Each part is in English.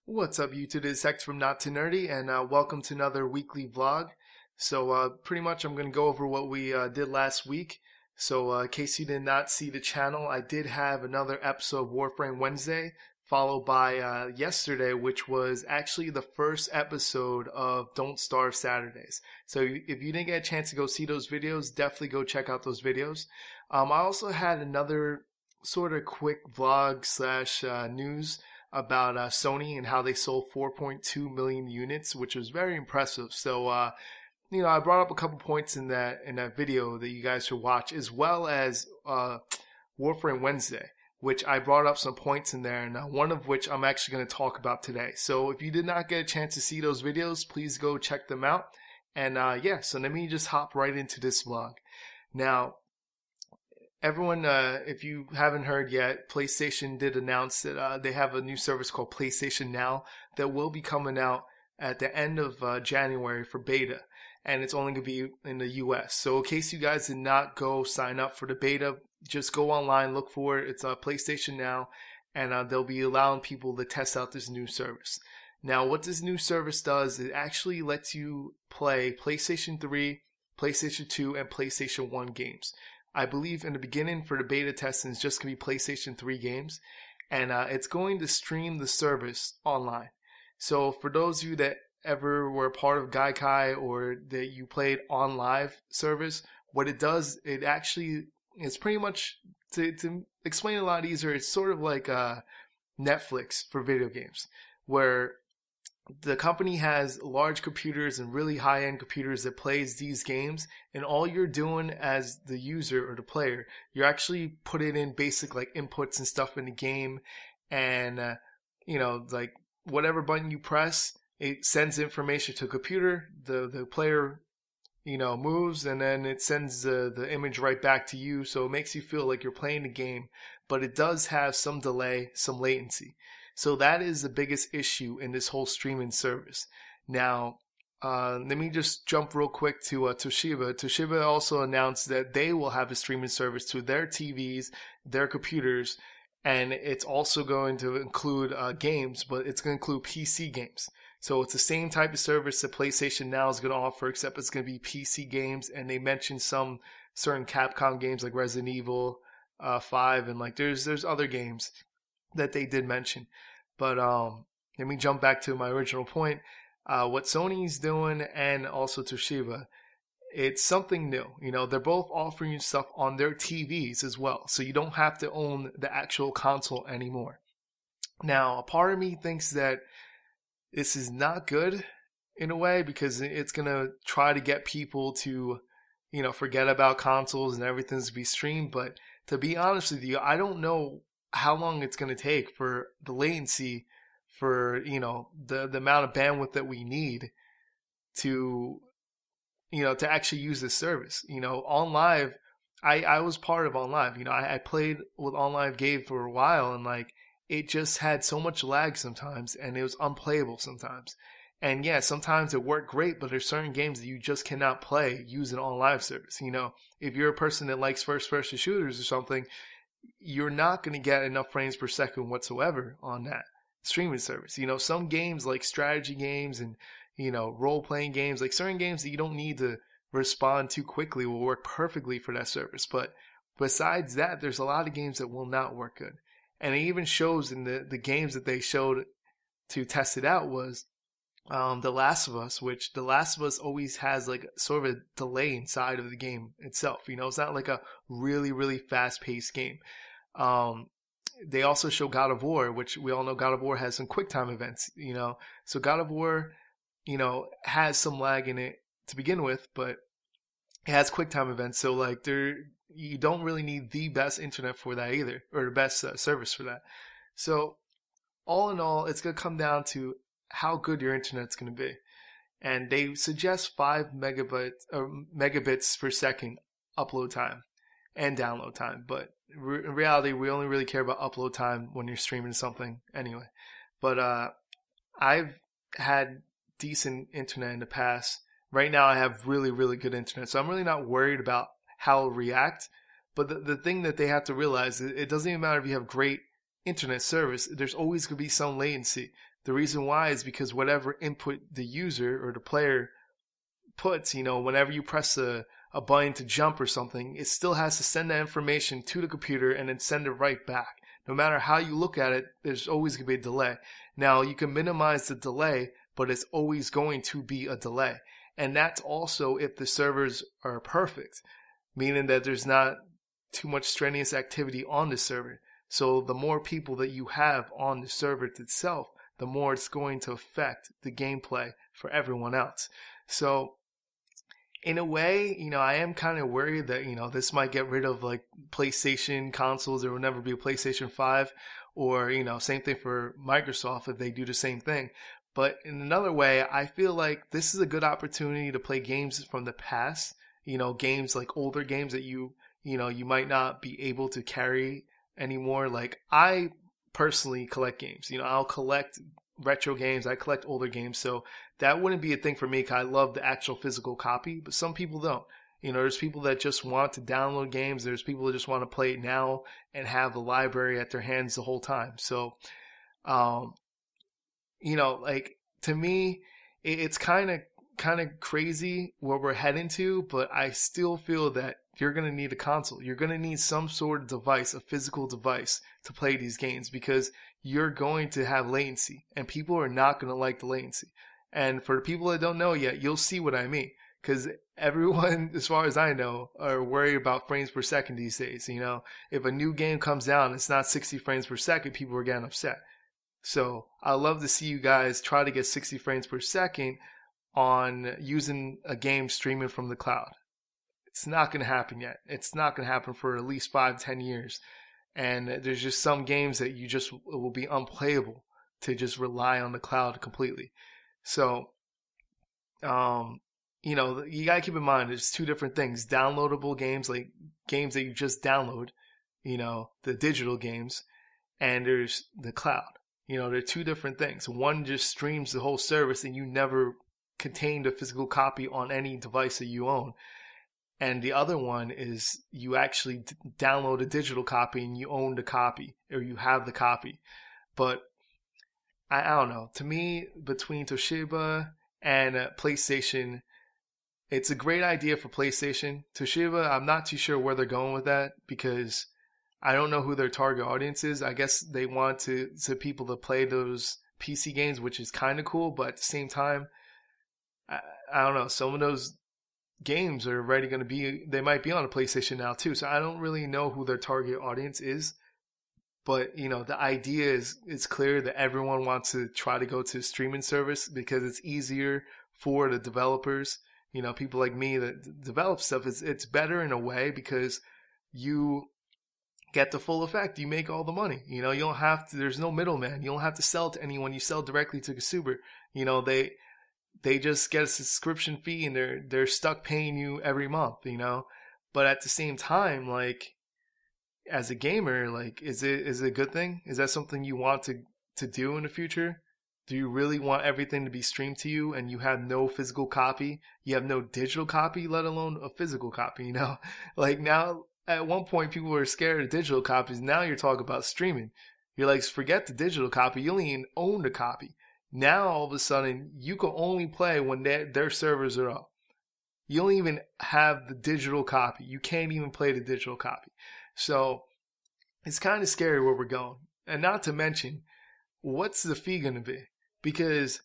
What's up YouTube, it's Hector from Not Too Nerdy, and welcome to another weekly vlog. So pretty much I'm going to go over what we did last week. So in case you did not see the channel, I did have another episode of Warframe Wednesday, followed by yesterday, which was actually the first episode of Don't Starve Saturdays. So if you didn't get a chance to go see those videos, definitely go check out those videos. I also had another sort of quick vlog slash news about Sony and how they sold 4.2 million units, which was very impressive. So, I brought up a couple points in that video that you guys should watch, as well as Warframe Wednesday, which I brought up some points in there, and one of which I'm actually going to talk about today. So, if you did not get a chance to see those videos, please go check them out. And so let me just hop right into this vlog. Now, everyone, if you haven't heard yet, PlayStation did announce that they have a new service called PlayStation Now that will be coming out at the end of January for beta, and it's only going to be in the US. So in case you guys did not go sign up for the beta, just go online, look for it. It's PlayStation Now, and they'll be allowing people to test out this new service. Now, what this new service does, it actually lets you play PlayStation 3, PlayStation 2, and PlayStation 1 games. I believe in the beginning for the beta testing, it's just going to be PlayStation 3 games, and it's going to stream the service online. So for those of you that ever were a part of Gaikai or that you played on live service, what it does, it actually, it's pretty much, to explain it a lot easier, it's sort of like Netflix for video games, where the company has large computers and really high-end computers that plays these games, and all you're doing as the user or the player, you're actually putting in basic like inputs and stuff in the game, and like whatever button you press, it sends information to a computer. The player moves, and then it sends the image right back to you, so it makes you feel like you're playing the game, but it does have some delay, some latency. So that is the biggest issue in this whole streaming service. Now, let me just jump real quick to Toshiba. Toshiba also announced that they will have a streaming service to their TVs, their computers, and it's also going to include games, but it's going to include PC games. So it's the same type of service that PlayStation Now is going to offer, except it's going to be PC games, and they mentioned some certain Capcom games like Resident Evil 5, and like there's other games that they did mention. But let me jump back to my original point. What Sony's doing, and also Toshiba, it's something new. They're both offering you stuff on their TVs as well, so you don't have to own the actual console anymore. Now, a part of me thinks that this is not good in a way, because it's gonna try to get people to forget about consoles and everything's to be streamed. But to be honest with you, I don't know how long it's going to take for the latency, for the amount of bandwidth that we need to to actually use this service. OnLive, I was part of OnLive. I played with OnLive Game for a while, and like it just had so much lag sometimes, and it was unplayable sometimes. And yeah, sometimes it worked great, but there's certain games that you just cannot play using OnLive service. If you're a person that likes first-person shooters or something, you're not going to get enough frames per second whatsoever on that streaming service. Some games like strategy games and, role-playing games, like certain games that you don't need to respond too quickly, will work perfectly for that service. But besides that, there's a lot of games that will not work good. And it even shows in the games that they showed to test it out was The Last of Us, which The Last of Us always has like sort of a delay inside of the game itself. It's not like a really, really fast-paced game. They also show God of War, which we all know God of War has some QuickTime events, So God of War, has some lag in it to begin with, but it has QuickTime events. So like you don't really need the best internet for that either, or the best service for that. So all in all, it's going to come down to how good your internet's going to be. And they suggest 5 megabits per second upload time and download time. But in reality, we only really care about upload time when you're streaming something anyway. But I've had decent internet in the past. Right now, I have really, really good internet. So I'm really not worried about how it'll react. But the thing that they have to realize is it doesn't even matter if you have great internet service. There's always going to be some latency. The reason why is because whatever input the user or the player puts, whenever you press a button to jump or something, it still has to send that information to the computer and then send it right back. No matter how you look at it, there's always going to be a delay. Now, you can minimize the delay, but it's always going to be a delay. And that's also if the servers are perfect, meaning that there's not too much strenuous activity on the server. So the more people that you have on the server itself, the more it's going to affect the gameplay for everyone else. So in a way, I am kind of worried that, this might get rid of like PlayStation consoles. There will never be a PlayStation 5 or, same thing for Microsoft if they do the same thing. But in another way, I feel like this is a good opportunity to play games from the past, games like older games that you might not be able to carry anymore. Like I personally collect games, I'll collect retro games, I collect older games, so that wouldn't be a thing for me because I love the actual physical copy, but some people don't. There's people that just want to download games, there's people that just want to play it now and have the library at their hands the whole time. So like to me it's kind of crazy where we're heading to, but I still feel that you're going to need a console. You're going to need some sort of device, a physical device to play these games, because you're going to have latency and people are not going to like the latency. And for the people that don't know yet, you'll see what I mean, because everyone, as far as I know, are worried about frames per second these days. If a new game comes out and it's not 60 frames per second, people are getting upset. So I'd love to see you guys try to get 60 frames per second on using a game streaming from the cloud. It's not going to happen yet. It's not going to happen for at least 5-10 years. And there's just some games that it will be unplayable to just rely on the cloud completely. So, you got to keep in mind, there's two different things. Downloadable games, like games that you just download, the digital games, and there's the cloud. They're two different things. One just streams the whole service and you never contain the physical copy on any device that you own. And the other one is you actually download a digital copy and you own the copy, or you have the copy. But I don't know. To me, between Toshiba and PlayStation, it's a great idea for PlayStation. Toshiba, I'm not too sure where they're going with that, because I don't know who their target audience is. I guess they want to people to play those PC games, which is kind of cool. But at the same time, I don't know. Some of those games are already going to be, they might be on a PlayStation now too. So I don't really know who their target audience is. But, the idea is, it's clear that everyone wants to try to go to a streaming service because it's easier for the developers. People like me that develop stuff, it's better in a way because you get the full effect. You make all the money. You don't have to, there's no middleman. You don't have to sell to anyone. You sell directly to the consumer. They just get a subscription fee and they're stuck paying you every month, But at the same time, like, as a gamer, like, is it a good thing? Is that something you want to do in the future? Do you really want everything to be streamed to you and you have no physical copy? You have no digital copy, let alone a physical copy, Like now, at one point, people were scared of digital copies. Now you're talking about streaming. You're like, forget the digital copy. You only even own the copy. Now, all of a sudden, you can only play when their servers are up. You don't even have the digital copy. You can't even play the digital copy. So it's kind of scary where we're going. And not to mention, what's the fee going to be? Because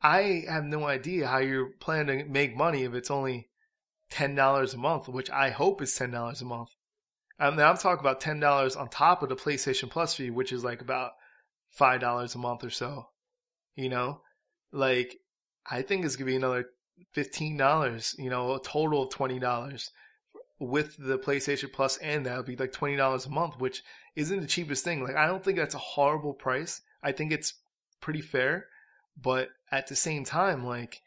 I have no idea how you're planning to make money if it's only $10 a month, which I hope is $10 a month. I'm talking about $10 on top of the PlayStation Plus fee, which is like about $5 a month or so. Like, I think it's going to be another $15, a total of $20 with the PlayStation Plus, and that would be like $20 a month, which isn't the cheapest thing. Like, I don't think that's a horrible price. I think it's pretty fair, but at the same time, like,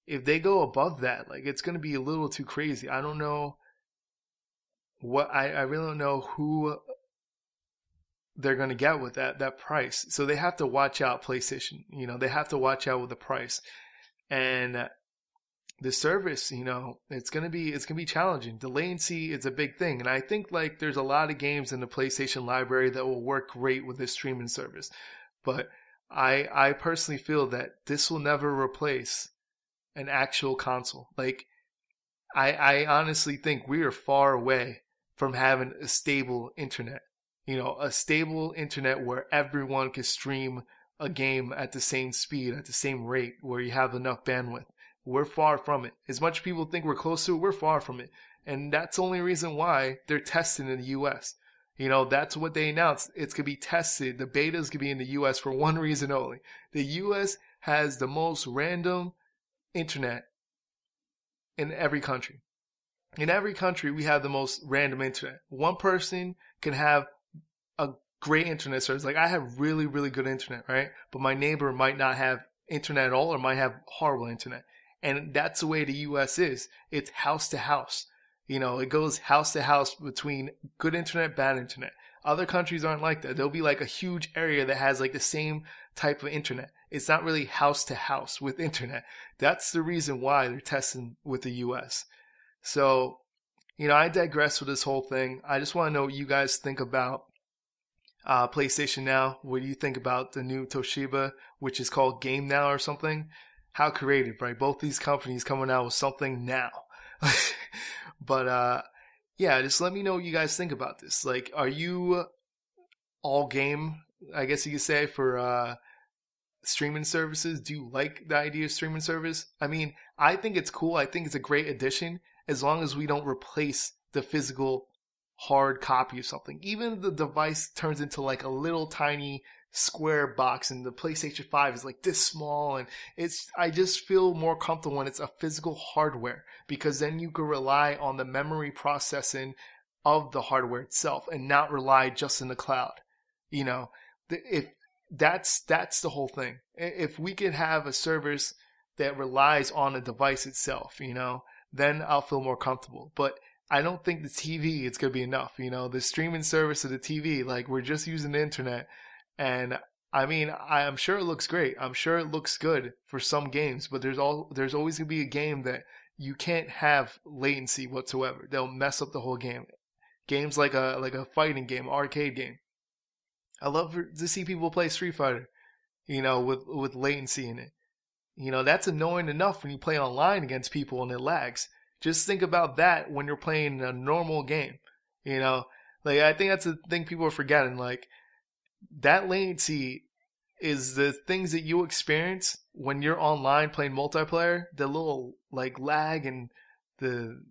if they go above that, like, it's going to be a little too crazy. I don't know I really don't know who they're going to get with that price. So they have to watch out, PlayStation. They have to watch out with the price. And the service, it's going to be challenging. The latency is a big thing. And I think, like, there's a lot of games in the PlayStation library that will work great with this streaming service. But I personally feel that this will never replace an actual console. Like, I honestly think we are far away from having a stable internet. You know, a stable internet where everyone can stream a game at the same speed, at the same rate, where you have enough bandwidth. We're far from it. As much people think we're close to it, we're far from it. And that's the only reason why they're testing in the US. You know, that's what they announced. It's going to be tested. The beta is going to be in the US for one reason only. The US has the most random internet in every country. In every country, we have the most random internet. One person can have a great internet service. Like, I have really, really good internet, right? But my neighbor might not have internet at all or might have horrible internet. And that's the way the US is. It's house to house. You know, it goes house to house between good internet, bad internet. Other countries aren't like that. There'll be like a huge area that has like the same type of internet. It's not really house to house with internet. That's the reason why they're testing with the US. So, you know, I digress with this whole thing. I just want to know what you guys think about PlayStation Now. What do you think about the new Toshiba, which is called GameNow or something? How creative, right? Both these companies coming out with something now. But yeah, just let me know what you guys think about this. Like, are you all game, I guess you could say, for streaming services? Do you like the idea of streaming service? I mean, I think it's cool. I think it's a great addition as long as we don't replace the physical hard copy of something. Even if the device turns into like a little tiny square box and the PlayStation 5 is like this small, and I just feel more comfortable when it's a physical hardware, because then you can rely on the memory processing of the hardware itself and not rely just in the cloud. You know, if that's the whole thing. If we could have a service that relies on the device itself, you know, then I'll feel more comfortable. But I don't think the TV is going to be enough. You know, the streaming service of the TV, like, we're just using the internet. And I mean, I'm sure it looks great. I'm sure it looks good for some games, but there's always going to be a game that you can't have latency whatsoever. They'll mess up the whole game. Games like a fighting game, arcade game. I love to see people play Street Fighter, you know, with latency in it. You know, that's annoying enough when you play online against people and it lags. Just think about that when you're playing a normal game. You know, like, I think that's the thing people are forgetting. Like, that latency is the things that you experience when you're online playing multiplayer. The little like lag and the,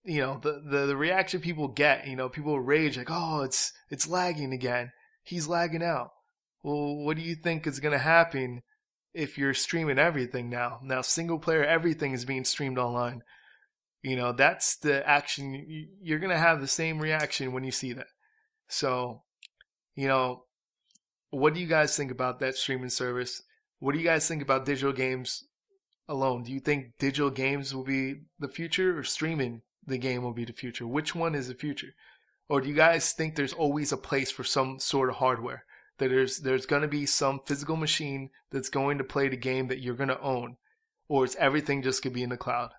you know, the reaction people get. You know, people rage like, oh, it's lagging again. He's lagging out. Well, what do you think is going to happen if you're streaming everything now? Now, single player, everything is being streamed online. You know, that's the action. You're going to have the same reaction when you see that. So, you know, what do you guys think about that streaming service? What do you guys think about digital games alone? Do you think digital games will be the future, or streaming the game will be the future? Which one is the future? Or do you guys think there's always a place for some sort of hardware? That there's going to be some physical machine that's going to play the game that you're going to own? Or is everything just going to be in the cloud?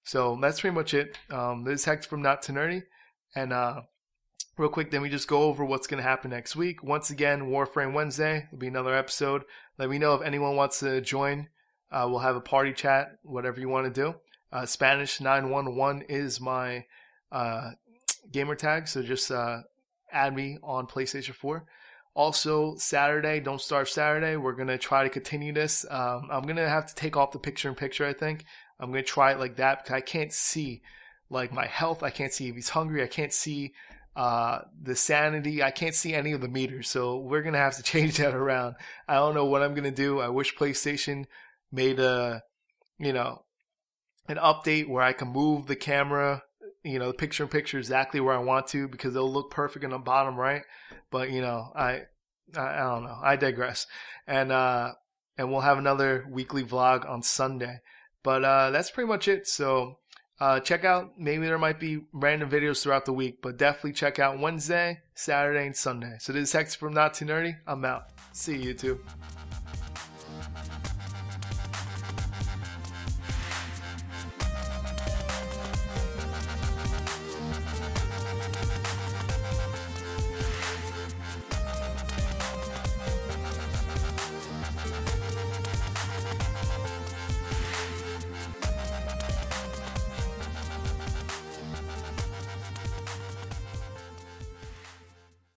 So that's pretty much it. This is Hector from Not Too Nerdy. And real quick, then we just go over what's going to happen next week. Once again, Warframe Wednesday. There'll be another episode. Let me know if anyone wants to join. We'll have a party chat, whatever you want to do. Spanish 911 is my gamer tag, so just add me on PlayStation 4. Also, Saturday, Don't Starve Saturday, we're going to try to continue this. I'm going to have to take off the picture-in-picture, I think. I'm going to try it like that because I can't see like my health. I can't see if he's hungry. I can't see the sanity. I can't see any of the meters. So we're going to have to change that around. I don't know what I'm going to do. I wish PlayStation made an update where I can move the camera, you know, the picture-in-picture exactly where I want to, because it'll look perfect in the bottom right. But, you know, I don't know. I digress. And we'll have another weekly vlog on Sunday. But that's pretty much it. So check out, maybe there might be random videos throughout the week, but definitely check out Wednesday, Saturday, and Sunday. So this is Hector from Not Too Nerdy. I'm out. See you, YouTube.